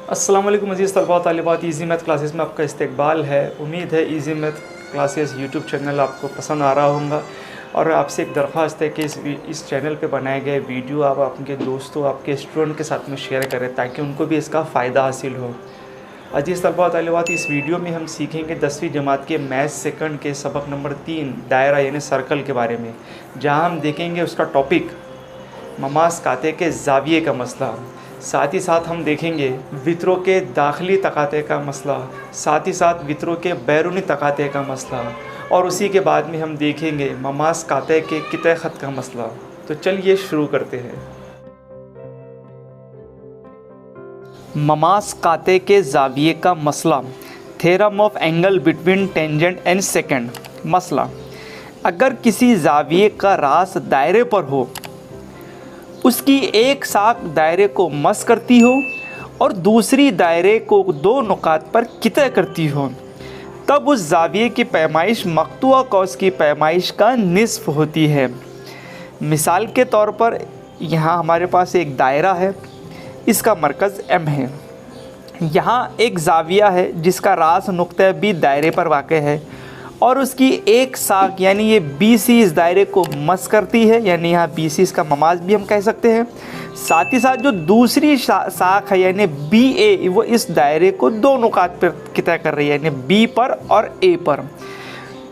अस्सलाम वालेकुम अज़ीज़ तलबा तालिबात, ईज़ी मैथ क्लासेस में आपका इस्तकबाल है। उम्मीद है easy math classes YouTube channel आपको पसंद आ रहा होगा और आपसे एक दरख्वास्त है कि इस चैनल पे बनाए गए वीडियो आप आपके दोस्तों, आपके स्टूडेंट के साथ में शेयर करें ताकि उनको भी इसका फ़ायदा हासिल हो। अज़ीज़ तलबा तालिबात, इस वीडियो में हम सीखेंगे 10वीं जमात के मैथ्स सेकंड के सबक नंबर 3 दायरा यानी सर्कल के बारे में, जहाँ हम देखेंगे उसका टॉपिक ममास काते के ज़ाविये का मसला। साथ ही साथ हम देखेंगे वित्रों के दाखिली तकाते का मसला, साथ ही साथ वित्रों के बैरूनी तकाते का मसला, और उसी के बाद में हम देखेंगे ममास काते के किते ख़त का मसला। तो चलिए शुरू करते हैं। ममास काते के ज़ाविये का मसला, theorem of angle between tangent and second. मसला, अगर किसी ज़ाविये का रास दायरे पर हो, उसकी एक साख दायरे को मस करती हो और दूसरी दायरे को दो नुकात पर कितः करती हो, तब उस ज़ाविये की पैमाइश मक़तूआ कौस की पैमाइश का निस्फ़ होती है। मिसाल के तौर पर यहाँ हमारे पास एक दायरा है, इसका मरकज़ M है। यहाँ एक ज़ाविया है जिसका रास नुक्ता B दायरे पर वाक़ है और उसकी एक साख यानी ये BC इस दायरे को मस करती है, यानी यहाँ BC इसका ममाज भी हम कह सकते हैं। साथ ही साथ जो दूसरी साख है यानी BA, वो इस दायरे को दो नुकात पर कितना कर रही है, यानी B पर और A पर।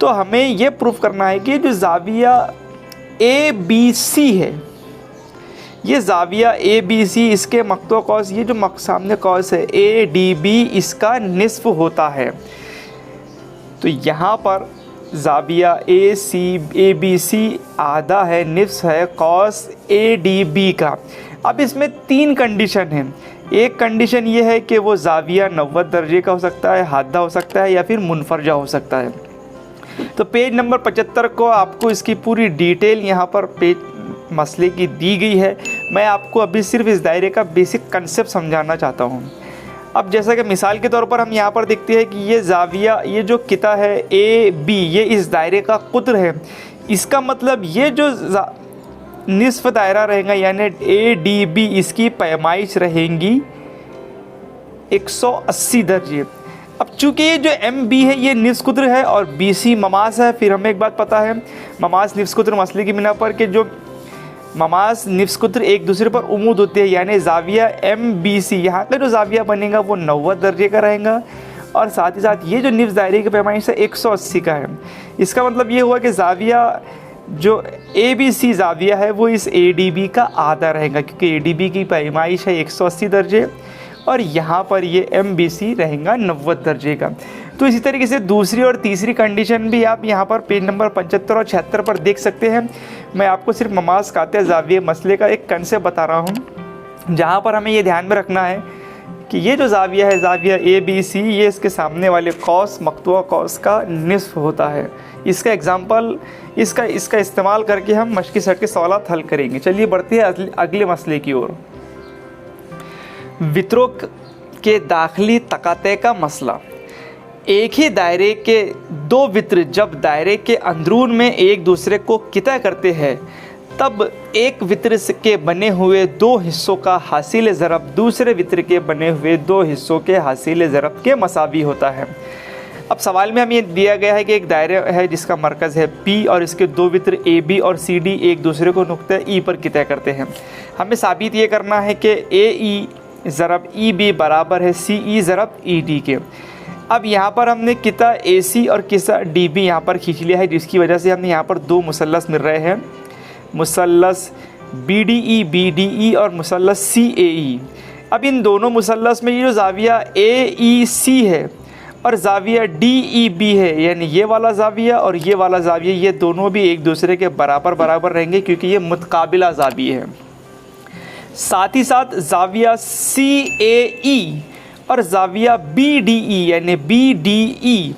तो हमें ये प्रूफ करना है कि जो ज़ाविया ABC है, ये ज़ाविया ABC, इसके मक़तूआ कौस, ये जो सामने कौस है ADB, इसका निस्फ़ होता है। तो यहाँ पर ज़ाविया ABC आधा है, निस्फ़ है कौस ADB का। अब इसमें तीन कंडीशन हैं। एक कंडीशन ये है कि वो ज़ाविया 90 दर्जे का हो सकता है, हादा हो सकता है या फिर मुनफरजा हो सकता है। तो पेज नंबर 75 को आपको इसकी पूरी डिटेल यहाँ पर पेज मसले की दी गई है। मैं आपको अभी सिर्फ इस दायरे का बेसिक कंसेप्ट समझाना चाहता हूँ। अब जैसा कि मिसाल के तौर पर हम यहाँ पर देखते हैं कि ये ज़ाविया, ये जो किता है AB, ये इस दायरे का कुत्र है। इसका मतलब ये जो निस्फ़ दायरा रहेगा यानी ADB, इसकी पैमाइश रहेंगी 180 दर्जे। अब चूँकि ये जो MB है ये निस्फ़ कुत्र है और BC ममास है। फिर हमें एक बात पता है ममास निस्फ़ कुत्र मसले की बिना पर कि जो ममास निस्फ़ कुत्र एक दूसरे पर उमूद होते हैं, यानी ज़ाविया MBC, यहाँ का जो ज़ाविया बनेगा वो 90 दर्जे का रहेगा और साथ ही साथ ये जो निस्फ़ दायरे की पैमाइश है 180 का है। इसका मतलब ये हुआ कि ज़ाविया जो ABC ज़ाविया है वो इस ADB का आधा रहेगा, क्योंकि ADB की पैमाइश है 180 दर्जे और यहाँ पर ये MBC रहेगा 90 दर्जे का। तो इसी तरीके से दूसरी और तीसरी कंडीशन भी आप यहाँ पर पेज नंबर 75 और 76 पर देख सकते हैं। मैं आपको सिर्फ ममास काते ज़ाविये मसले का एक कंसेप्ट बता रहा हूँ, जहाँ पर हमें ये ध्यान में रखना है कि ये जो ज़ाविया है ज़ाविया ABC, ये इसके सामने वाले कौस मक़तूआ कौस का निस्फ़ होता है। इसका एग्ज़ाम्पल इसका इस्तेमाल करके हम मशक़ी सेट के सवालात हल करेंगे। चलिए बढ़ते हैं अगले मसले की ओर। वित्रों के दाखिली तकाते का मसला। एक ही दायरे के दो वित्र जब दायरे के अंदरून में एक दूसरे को किता करते हैं, तब एक वित्र के बने हुए दो हिस्सों का हासिल ज़रब दूसरे वित्र के बने हुए दो हिस्सों के हासिल ज़रब के मसावी होता है। अब सवाल में हमें ये दिया गया है कि एक दायरे है जिसका मरकज़ है P और इसके दो वित्र AB और CD एक दूसरे को नुक्ता E पर किता करते हैं। हमें साबित ये करना है कि AE ज़रब EB बराबर है CE ज़रब ED के। अब यहाँ पर हमने किता AC और किता DB यहाँ पर खींच लिया है, जिसकी वजह से हमें यहाँ पर दो मुसल्लस मिल रहे हैं, मुसल्लस BDE और मुसल्लस CAE। अब इन दोनों मुसल्लस में ये जो ज़ाविया AEC है और ज़ाविया DEB है, यानी ये वाला ज़ाविया और ये वाला ज़ाविया, ये दोनों भी एक दूसरे के बराबर रहेंगे क्योंकि ये मुतकाबिला ज़ाविये हैं। साथ ही साथ ज़ाविया CAE और ज़ाविया BDE यानी BDE,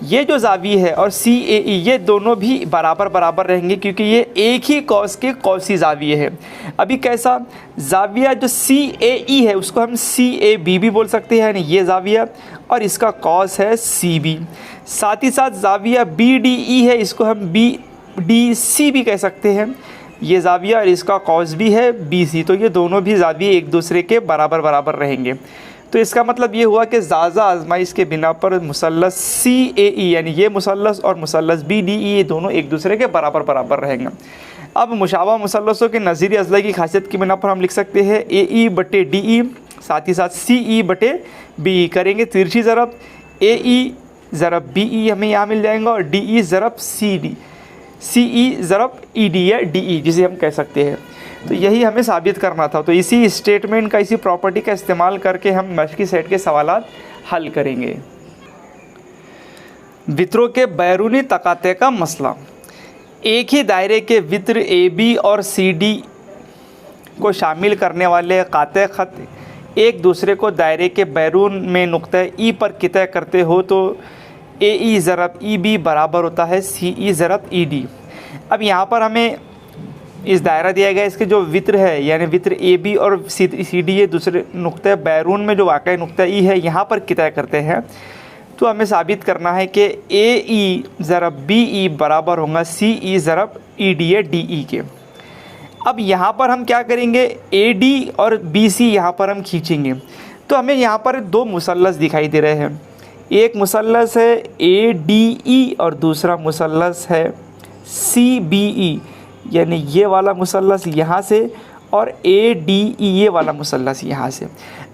ये जो ज़ाविये है और CAE, ये दोनों भी बराबर रहेंगे क्योंकि ये एक ही कौस के कौसी ज़ाविये है। अभी कैसा, ज़ाविया जो CAE है उसको हम CAB भी बोल सकते हैं, यानी ये ज़ाविया और इसका कौस है CB। साथ ही साथ ज़ाविया BDE है, इसको हम BDC भी कह सकते हैं, ये ज़ाविया और इसका कौस भी है BC। तो ये दोनों भी ज़ाविये एक दूसरे के बराबर रहेंगे। तो इसका मतलब ये हुआ कि ज़ाज़ा आजमाइश के बिना पर मुसल्लस CAE यानी ये मुसल्लस और मुसल्लस BDE ये दोनों एक दूसरे के बराबर बराबर रहेंगे। अब मुशाबा मुसल्लसों के नज़ीरी अज़ला की खासियत की बिना पर हम लिख सकते हैं AE बटे DE, साथ ही साथ CE बटे BE। करेंगे तिरछी ज़रब, AE ज़रब BE हमें यहाँ मिल जाएगा और DE ज़रब CD, CE ज़रब ED या DE जिसे हम कह सकते हैं। तो यही हमें साबित करना था। तो इसी स्टेटमेंट का, इसी प्रॉपर्टी का इस्तेमाल करके हम मशक़ी सेट के सवालात हल करेंगे। वित्रों के बैरूनी तकाते का मसला। एक ही दायरे के वित्र AB और CD को शामिल करने वाले काते ख़त एक दूसरे को दायरे के बैरून में नुक्ता E पर कितः करते हो तो AE ज़रब EB बराबर होता है CE ज़रब ED। अब यहाँ पर हमें इस दायरा दिया गया, इसके जो वित्र है यानी वित्र AB और CD ये दूसरे नुक्ता बैरून में जो वाक़ई नुक्ता E है यहाँ पर कितः करते हैं। तो हमें साबित करना है कि AE ज़रब BE बराबर होगा CE ज़रब ED या DE के। अब यहाँ पर हम क्या करेंगे, AD और BC यहाँ पर हम खींचेंगे। तो हमें यहाँ पर दो मुसल्लस दिखाई दे रहे हैं, एक मुसल्लस है ADE और दूसरा मुसल्लस है CBE यानी ये वाला मुसल्लस यहाँ से और ADE ये वाला मुसल्लस यहाँ से।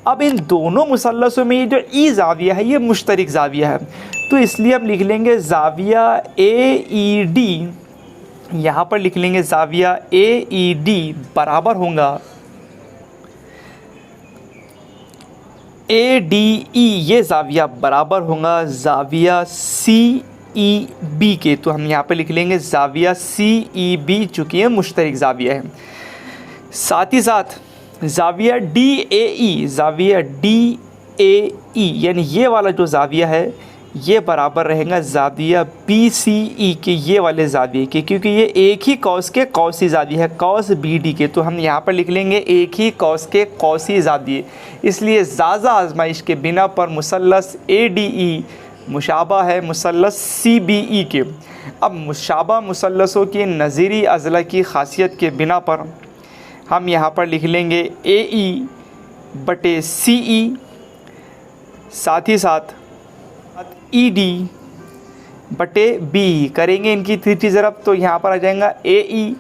अब इन दोनों मुसल्लसों में ये जो E ज़ाविया है ये मुश्तरिक ज़ाविया है, तो इसलिए हम लिख लेंगे ज़ाविया AED, यहाँ पर लिख लेंगे ज़ाविया AED बराबर होगा ADE ये ज़ाविया बराबर होगा ज़ाविया CEB के। तो हम यहाँ पे लिख लेंगे ज़ाविया CEB चूँकि ये मुश्तरिक ज़ाविया है। साथ ही साथ ज़ाविया DAE यानी ये वाला जो ज़ाविया है ये बराबर रहेगा ज़ाविया BCE के ये वाले ज़ाविये के, क्योंकि ये एक ही कौस के कौसी ज़ाविया है कौस BD के। तो हम यहाँ पर लिख लेंगे एक ही कौस के कौसी ज़ाविये, इसलिए ज़ाज़ा आजमाइश के बिना पर मुसल्लस ADE मुशाबा है मुसल्लस CBE के। अब मुशाबा मुसल्लसों की नज़ीरी अज़ला की खासियत के बिना पर हम यहाँ पर लिख लेंगे AE बटे CE, साथ ही साथ ED बटे BE। करेंगे इनकी तिरछी ज़रब तो यहाँ पर आ जाएगा AE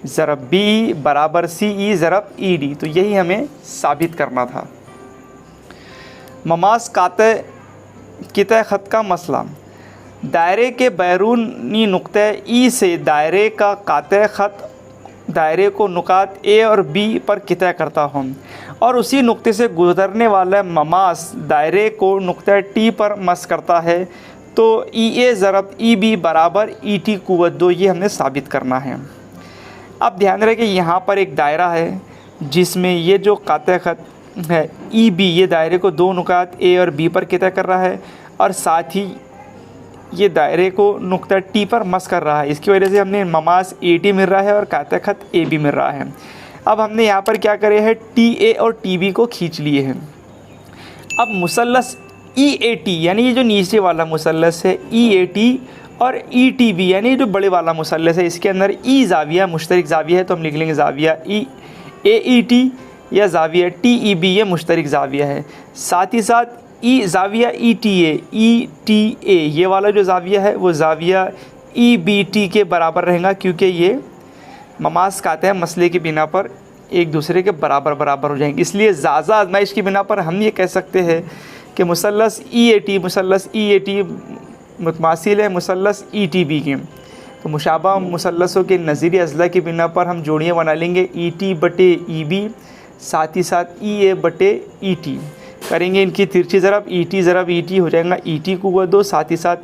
ज़रब BE बराबर CE ज़रब ED। तो यही हमें साबित करना था। ममास काते कितः ख़त का मसला। दायरे के बैरूनी नुक्ते E से दायरे का काते ख़त दायरे को नुकात A और B पर कितः करता हूँ और उसी नुक्ते से गुज़रने वाला ममास दायरे को नुक्ता T पर मस करता है, तो EA ज़रब EB बराबर ET कुव्वत 2 ये हमें साबित करना है। अब ध्यान रखें कि यहाँ पर एक दायरा है जिसमें ये जो काते ख़त है EB ये दायरे को दो नुकात A और B पर कितः कर रहा है और साथ ही ये दायरे को नुक्ता T पर मस कर रहा है। इसकी वजह से हमने ममास AT मिल रहा है और काते ख़त AB मिल रहा है। अब हमने यहाँ पर क्या करे है TA और TB को खींच लिए हैं। अब मुसल्लस EAT यानी ये जो नीचे वाला मुसल्लस है EAT और ETB यानी ये जो बड़े वाला मुसल्लस है इसके अंदर E ज़ाविया मुश्तरिक ज़ाविया है, तो हम लिख लेंगे ज़ाविया AET या ज़ाविया TEB ये मुश्तरिक ज़ाविया है। साथ ही साथ ज़ाविया ETA ये वाला जो ज़ाविया है वो ज़ाविया EBT के बराबर रहेगा, क्योंकि ये ममास काते हैं मसले की बिना पर एक दूसरे के बराबर बराबर हो जाएंगे। इसलिए ज़ाज़ा आजमाइश की बिना पर हम ये कह सकते हैं कि मुसल्लस EAT मुतमासिल है मुसल्लस ETB के। तो मुशाबा मुसल्लसों के नज़ीरी अज़ला की बिना पर हम जोड़ियाँ बना लेंगे ET बटे EB, साथ ही साथ EA बटे ET। करेंगे इनकी तिरछी ज़रब ET ज़रब ET हो जाएगा ET कुव्वत 2, साथ ही साथ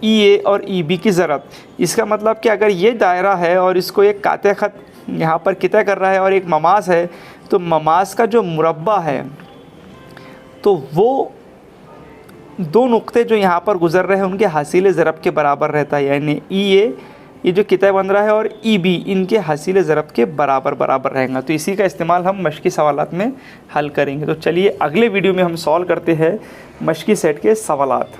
EA और EB की ज़रब। इसका मतलब कि अगर ये दायरा है और इसको एक काते ख़त यहाँ पर कितः कर रहा है और एक ममास है, तो ममास का जो मुरब्बा है तो वो दो नुक्ते जो यहाँ पर गुज़र रहे हैं उनके हासिल ज़रब के बराबर रहता है, यानी EA ये जो कितः बन रहा है और EB इनके हासिल ज़रब के बराबर बराबर रहेगा। तो इसी का इस्तेमाल हम मशक़ी सवालात में हल करेंगे। तो चलिए अगले वीडियो में हम सॉल्व करते हैं मशक़ी सेट के सवालात।